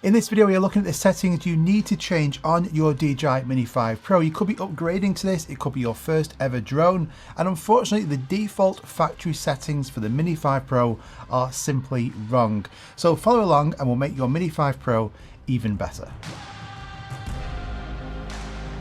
In this video, we are looking at the settings you need to change on your DJI Mini 5 Pro. You could be upgrading to this, it could be your first ever drone, and unfortunately the default factory settings for the Mini 5 Pro are simply wrong. So follow along and we'll make your Mini 5 Pro even better.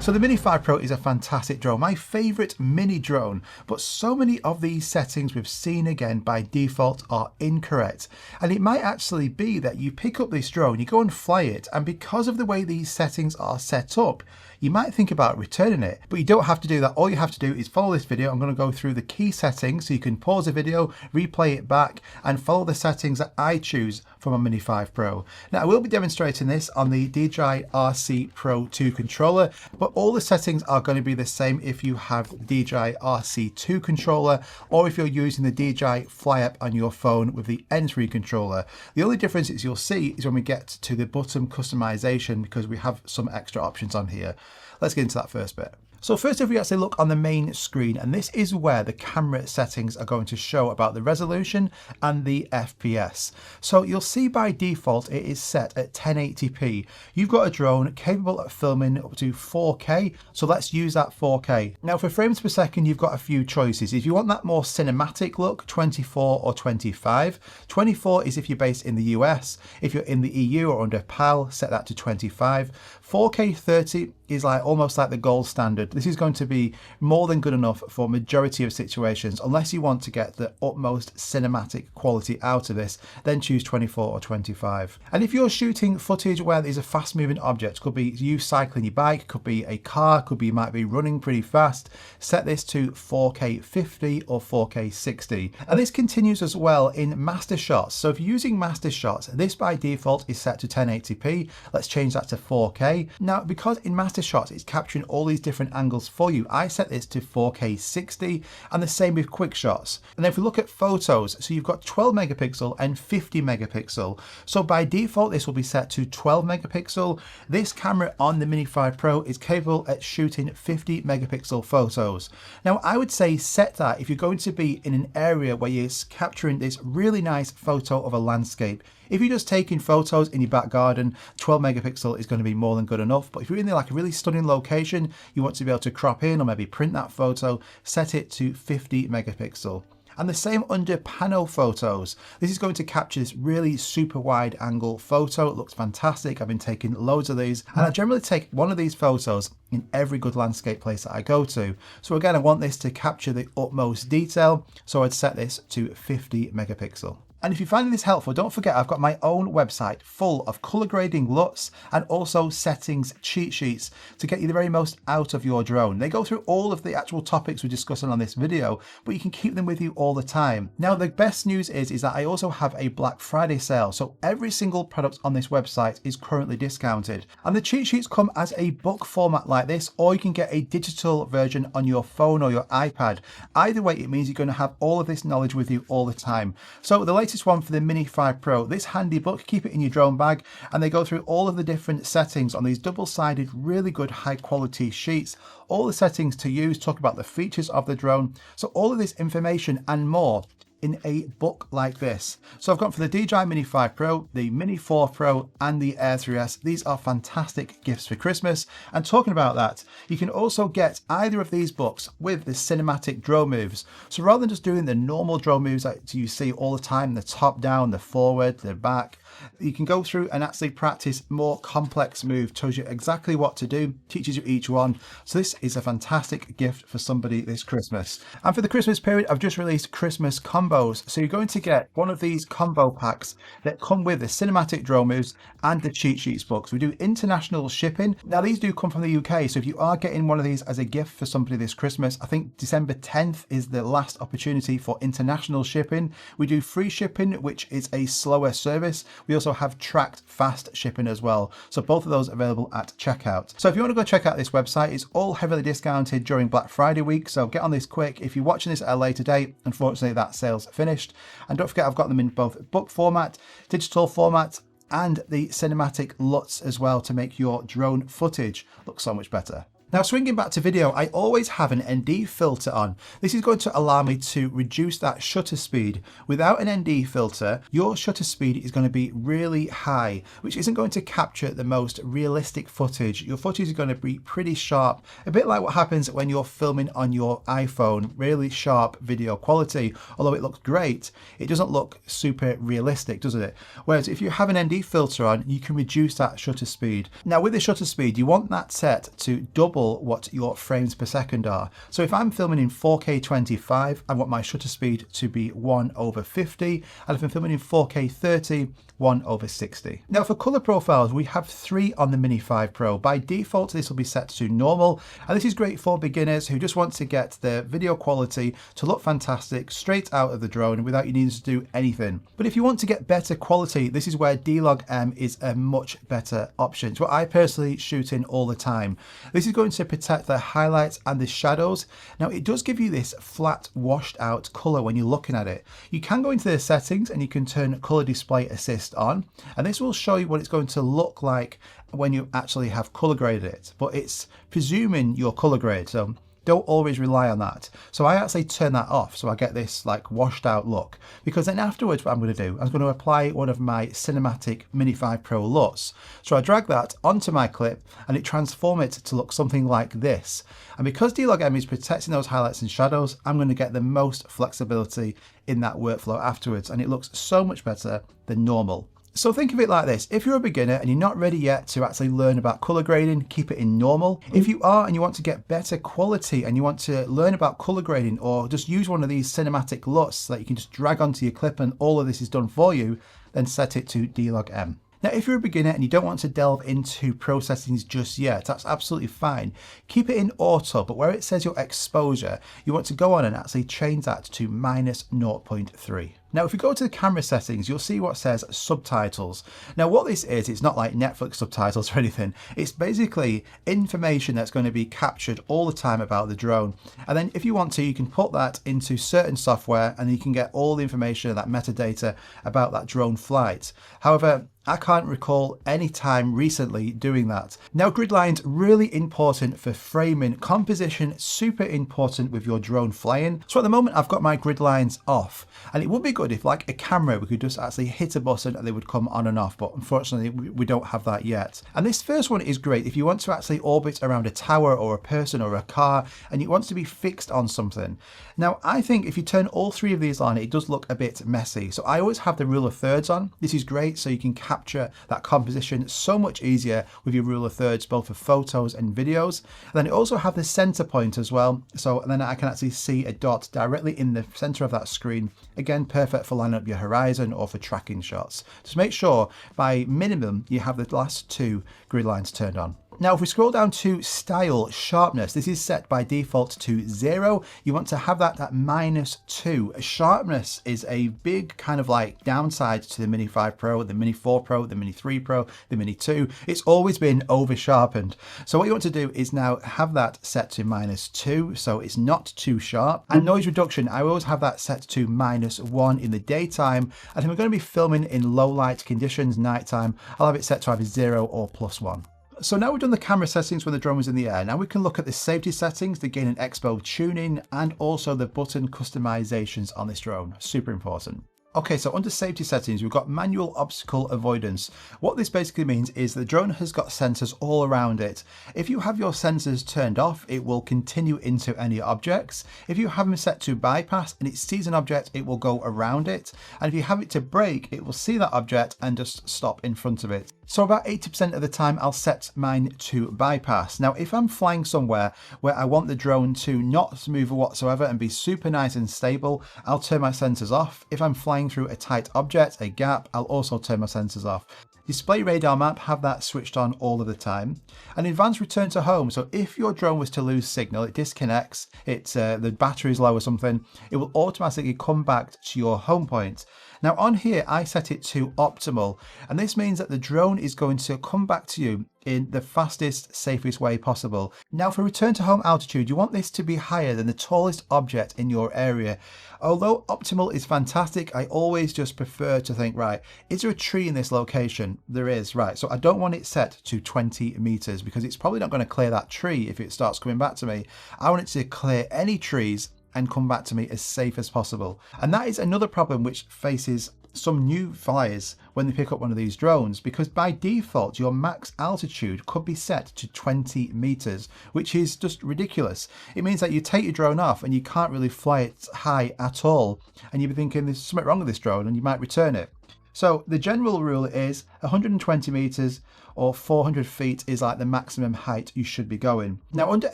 So the Mini 5 Pro is a fantastic drone, my favourite mini drone, but so many of these settings we've seen again by default are incorrect. And it might actually be that you pick up this drone, you go and fly it, and because of the way these settings are set up, you might think about returning it, but you don't have to do that. All you have to do is follow this video. I'm going to go through the key settings so you can pause the video, replay it back, and follow the settings that I choose for my Mini 5 Pro. Now I will be demonstrating this on the DJI RC Pro 2 controller, but all the settings are going to be the same if you have the DJI RC2 controller or if you're using the DJI Fly app on your phone with the N3 controller. The only difference is you'll see is when we get to the button customization, because we have some extra options on here. Let's get into that first bit. So first, if we actually look on the main screen, and this is where the camera settings are going to show about the resolution and the FPS. So you'll see by default it is set at 1080p. You've got a drone capable of filming up to 4K, so let's use that 4K. Now for frames per second, you've got a few choices. If you want that more cinematic look, 24 or 25. 24 is if you're based in the US. If you're in the EU or under PAL, set that to 25. 4K 30 is almost like the gold standard. This is going to be more than good enough for majority of situations. Unless you want to get the utmost cinematic quality out of this, then choose 24 or 25. And if you're shooting footage where there's a fast moving object, could be you cycling your bike, could be a car, could be you might be running pretty fast, set this to 4K 50 or 4K 60. And this continues as well in master shots. So if you're using master shots, this by default is set to 1080p. Let's change that to 4K. Now, because in master shots it's capturing all these different angles for you, I set this to 4K 60, and the same with quick shots. And then if we look at photos, so you've got 12 megapixel and 50 megapixel. So by default this will be set to 12 megapixel. This camera on the Mini 5 Pro is capable at shooting 50 megapixel photos. Now I would say set that if you're going to be in an area where you're capturing this really nice photo of a landscape. If you're just taking photos in your back garden, 12 megapixel is going to be more than good enough. But if you're in a really stunning location, you want to be able to crop in or maybe print that photo, set it to 50 megapixel. And the same under pano photos. This is going to capture this really super wide angle photo. It looks fantastic. I've been taking loads of these, and I generally take one of these photos in every good landscape place that I go to. So again, I want this to capture the utmost detail. So I'd set this to 50 megapixel. And if you're finding this helpful, don't forget I've got my own website full of color grading LUTs and also settings cheat sheets to get you the very most out of your drone. They go through all of the actual topics we're discussing on this video, but you can keep them with you all the time. Now the best news is that I also have a Black Friday sale, so every single product on this website is currently discounted. And the cheat sheets come as a book format like this, or you can get a digital version on your phone or your iPad. Either way, it means you're going to have all of this knowledge with you all the time. So the latest one for the Mini 5 Pro, this handy book, keep it in your drone bag, and they go through all of the different settings on these double-sided, really good high quality sheets, all the settings to use, talk about the features of the drone. So all of this information and more in a book like this. So I've gone for the DJI Mini 5 Pro, the Mini 4 Pro and the Air 3S. These are fantastic gifts for Christmas. And talking about that, you can also get either of these books with the cinematic drone moves. So rather than just doing the normal drone moves that you see all the time, the top down, the forward, the back, you can go through and actually practice more complex moves, tells you exactly what to do, teaches you each one. So this is a fantastic gift for somebody this Christmas. And for the Christmas period, I've just released Christmas combos. So you're going to get one of these combo packs that come with the cinematic drone moves and the cheat sheets books. We do international shipping. Now these do come from the UK, so if you are getting one of these as a gift for somebody this Christmas, I think December 10th is the last opportunity for international shipping. We do free shipping, which is a slower service. We also have tracked fast shipping as well. So both of those available at checkout. So if you want to go check out this website, it's all heavily discounted during Black Friday week. So get on this quick. If you're watching this at a later date, unfortunately that sale's finished. And don't forget, I've got them in both book format, digital format, and the cinematic LUTs as well to make your drone footage look so much better. Now swinging back to video, I always have an ND filter on. This is going to allow me to reduce that shutter speed. Without an ND filter, your shutter speed is going to be really high, which isn't going to capture the most realistic footage. Your footage is going to be pretty sharp, a bit like what happens when you're filming on your iPhone, really sharp video quality. Although it looks great, it doesn't look super realistic, doesn't it? Whereas if you have an ND filter on, you can reduce that shutter speed. Now with the shutter speed, you want that set to double what your frames per second are. So if I'm filming in 4K 25, I want my shutter speed to be 1/50, and if I'm filming in 4K 30, 1/60. Now for color profiles, we have 3 on the Mini 5 Pro. By default, this will be set to normal, and this is great for beginners who just want to get the video quality to look fantastic straight out of the drone without you needing to do anything. But if you want to get better quality, this is where D-Log-M is a much better option. It's what I personally shoot in all the time. This is going to protect the highlights and the shadows. Now it does give you this flat, washed out color when you're looking at it. You can go into the settings and you can turn color display assist on, and this will show you what it's going to look like when you actually have color graded it, but it's presuming your color grade, so don't always rely on that. So I actually turn that off so I get this like washed out look, because then afterwards what I'm going to do, I'm going to apply one of my cinematic Mini 5 Pro LUTs. So I drag that onto my clip and it transforms it to look something like this. And because D-Log-M is protecting those highlights and shadows, I'm going to get the most flexibility in that workflow afterwards, and it looks so much better than normal. So think of it like this: if you're a beginner and you're not ready yet to actually learn about color grading, keep it in normal. If you are and you want to get better quality and you want to learn about color grading, or just use one of these cinematic LUTs that you can just drag onto your clip and all of this is done for you, then set it to D-Log-M. Now, if you're a beginner and you don't want to delve into pro settings just yet, that's absolutely fine. Keep it in auto, but where it says your exposure, you want to go on and actually change that to -0.3. Now, if we go to the camera settings, you'll see what says subtitles. Now, what this is, it's not like Netflix subtitles or anything. It's basically information that's going to be captured all the time about the drone. And then if you want to, you can put that into certain software and you can get all the information, that metadata about that drone flight. However, I can't recall any time recently doing that. Now, grid lines, really important for framing. Composition, super important with your drone flying. So at the moment, I've got my grid lines off, and it would be good if, like a camera, we could just actually hit a button and they would come on and off, but unfortunately we don't have that yet. And this first one is great if you want to actually orbit around a tower or a person or a car and you want to be fixed on something. Now, I think if you turn all 3 of these on, it does look a bit messy. So I always have the rule of thirds on. This is great so you can capture that composition so much easier with your rule of thirds, both for photos and videos. And then it also have the center point as well. So then I can actually see a dot directly in the center of that screen. Again, perfect for lining up your horizon or for tracking shots. Just make sure by minimum you have the last 2 grid lines turned on. Now, if we scroll down to style sharpness, this is set by default to 0. You want to have that at -2. Sharpness is a big kind of like downside to the Mini 5 Pro, the Mini 4 Pro, the Mini 3 Pro, the Mini 2. It's always been over sharpened. So what you want to do is now have that set to -2, so it's not too sharp. And noise reduction, I always have that set to -1 in the daytime. And if I'm going to be filming in low light conditions, nighttime, I'll have it set to either 0 or +1. So now we've done the camera settings when the drone was in the air. Now we can look at the safety settings, the gain and expo tuning, and also the button customizations on this drone. Super important. Okay, so under safety settings, we've got manual obstacle avoidance. What this basically means is the drone has got sensors all around it. If you have your sensors turned off, it will continue into any objects. If you have them set to bypass and it sees an object, it will go around it. And if you have it to brake, it will see that object and just stop in front of it. So about 80% of the time, I'll set mine to bypass. Now, if I'm flying somewhere where I want the drone to not move whatsoever and be super nice and stable, I'll turn my sensors off. If I'm flying through a tight object, a gap, I'll also turn my sensors off. Display radar map, have that switched on all of the time. And advanced return to home. So if your drone was to lose signal, it disconnects, the battery's low or something, it will automatically come back to your home point. Now on here, I set it to optimal, and this means that the drone is going to come back to you in the fastest, safest way possible. Now for return to home altitude, you want this to be higher than the tallest object in your area. Although optimal is fantastic, I always just prefer to think, right, is there a tree in this location? There is, right. So I don't want it set to 20 meters because it's probably not going to clear that tree if it starts coming back to me. I want it to clear any trees and come back to me as safe as possible. And that is another problem which faces some new flyers when they pick up one of these drones, because by default your max altitude could be set to 20 meters, which is just ridiculous. It means that you take your drone off and you can't really fly it high at all, and you'll be thinking there's something wrong with this drone and you might return it. So the general rule is 120 meters or 400 feet is like the maximum height you should be going. Now under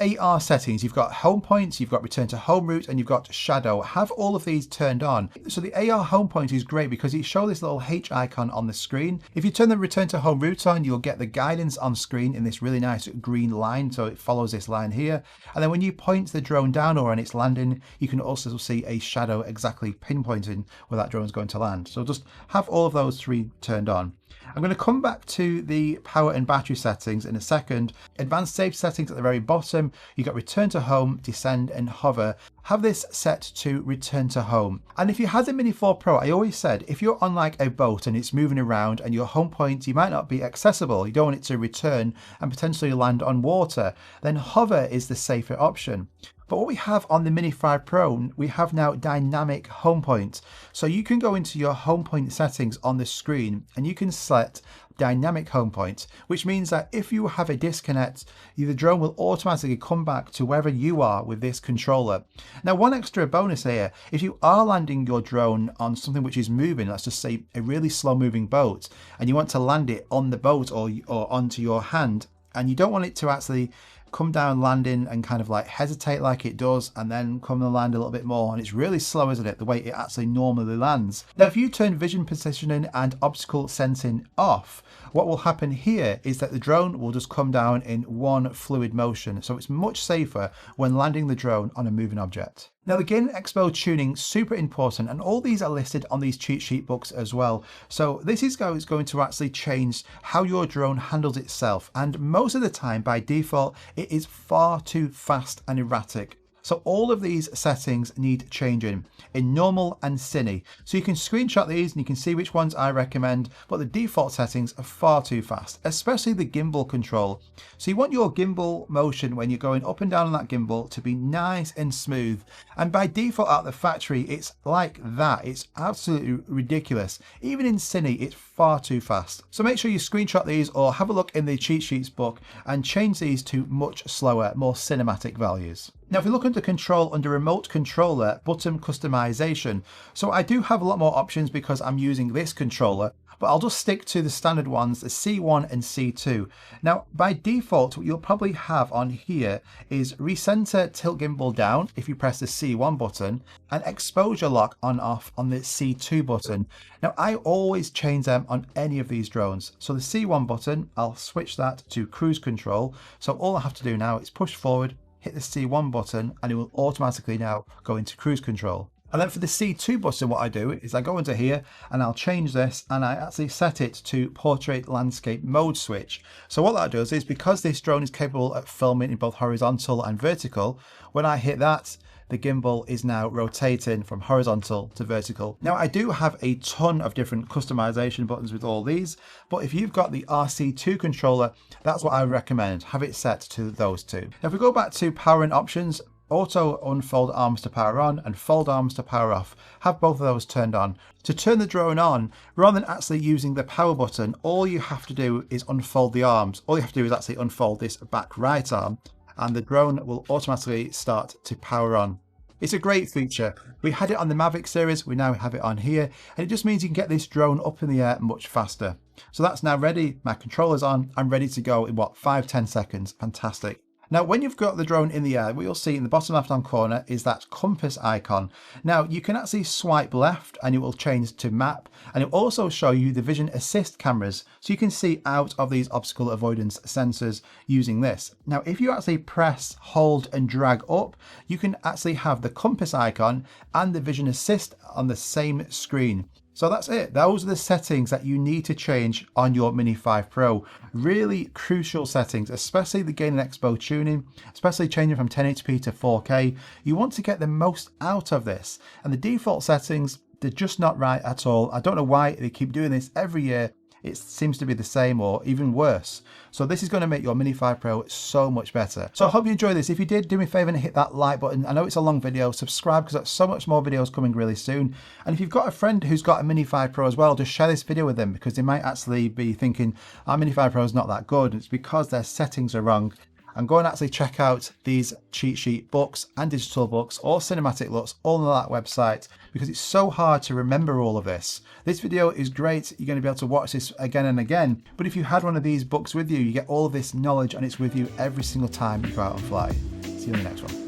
AR settings, you've got home points, you've got return to home route, and you've got shadow. Have all of these turned on. So the AR home point is great because it shows this little H icon on the screen. If you turn the return to home route on, you'll get the guidance on screen in this really nice green line. So it follows this line here. And then when you point the drone down or on its landing, you can also see a shadow exactly pinpointing where that drone is going to land. So just have all of those three turned on. I'm going to come back to the power and battery settings in a second. Advanced safety settings at the very bottom, you've got return to home, descend and hover. Have this set to return to home. And if you had the Mini 4 Pro, I always said, if you're on like a boat and it's moving around and your home point, you might not be accessible, you don't want it to return and potentially land on water, then hover is the safer option. But what we have on the Mini 5 Pro, we have now dynamic home point. So you can go into your home point settings on the screen and you can select dynamic home point, which means that if you have a disconnect, the drone will automatically come back to wherever you are with this controller. Now, one extra bonus here, if you are landing your drone on something which is moving, let's just say a really slow moving boat, and you want to land it on the boat or onto your hand, and you don't want it to actually come down landing and kind of like hesitate like it does and then come and land a little bit more, and it's really slow, isn't it, the way it actually normally lands. Now if you turn vision positioning and obstacle sensing off, what will happen here is that the drone will just come down in one fluid motion, so it's much safer when landing the drone on a moving object. Now the gain and expo tuning, super important, and all these are listed on these cheat sheet books as well. So this is going to actually change how your drone handles itself, and most of the time by default it is far too fast and erratic. So all of these settings need changing in normal and cine. So you can screenshot these and you can see which ones I recommend, but the default settings are far too fast, especially the gimbal control. So you want your gimbal motion when you're going up and down on that gimbal to be nice and smooth. And by default out the factory, it's like that. It's absolutely ridiculous. Even in cine, it's far too fast. So make sure you screenshot these or have a look in the cheat sheets book and change these to much slower, more cinematic values. Now if we look under control, under remote controller, button customization, so I do have a lot more options because I'm using this controller, but I'll just stick to the standard ones, the C1 and C2. Now by default, what you'll probably have on here is recenter tilt gimbal down if you press the C1 button, and exposure lock on off on the C2 button. Now I always change them on any of these drones. So the C1 button, I'll switch that to cruise control. So all I have to do now is push forward, hit the C1 button, and it will automatically now go into cruise control. And then for the C2 button, what I do is I go into here and I'll change this, and I actually set it to portrait landscape mode switch. So what that does is, because this drone is capable of filming in both horizontal and vertical, when I hit that, the gimbal is now rotating from horizontal to vertical. Now I do have a ton of different customization buttons with all these, but if you've got the RC2 controller, that's what I recommend. Have it set to those two. Now if we go back to power and options, auto unfold arms to power on and fold arms to power off. Have both of those turned on. To turn the drone on, rather than actually using the power button, all you have to do is unfold the arms. All you have to do is actually unfold this back right arm, and the drone will automatically start to power on. It's a great feature. We had it on the Mavic series, we now have it on here, and it just means you can get this drone up in the air much faster. So that's now ready, my controller's on, I'm ready to go in what, 5-10 seconds, fantastic. Now, when you've got the drone in the air, what you'll see in the bottom left-hand corner is that compass icon. Now, you can actually swipe left and it will change to map, and it will also show you the vision assist cameras, so you can see out of these obstacle avoidance sensors using this. Now, if you actually press, hold and drag up, you can actually have the compass icon and the vision assist on the same screen. So that's it. Those are the settings that you need to change on your Mini 5 Pro. Really crucial settings, especially the gain and expo tuning, especially changing from 1080p to 4K. You want to get the most out of this. And the default settings, they're just not right at all. I don't know why they keep doing this every year. It seems to be the same or even worse. So this is going to make your Mini 5 Pro so much better. So I hope you enjoyed this. If you did, do me a favor and hit that like button. I know it's a long video. Subscribe because there's so much more videos coming really soon. And if you've got a friend who's got a Mini 5 Pro as well, just share this video with them because they might actually be thinking our Mini 5 Pro is not that good. It's because their settings are wrong. And go and actually check out these cheat sheet books and digital books or cinematic LUTs all on that website because it's so hard to remember all of this. This video is great. You're going to be able to watch this again and again. But if you had one of these books with you, you get all of this knowledge and it's with you every single time you go out and fly. See you in the next one.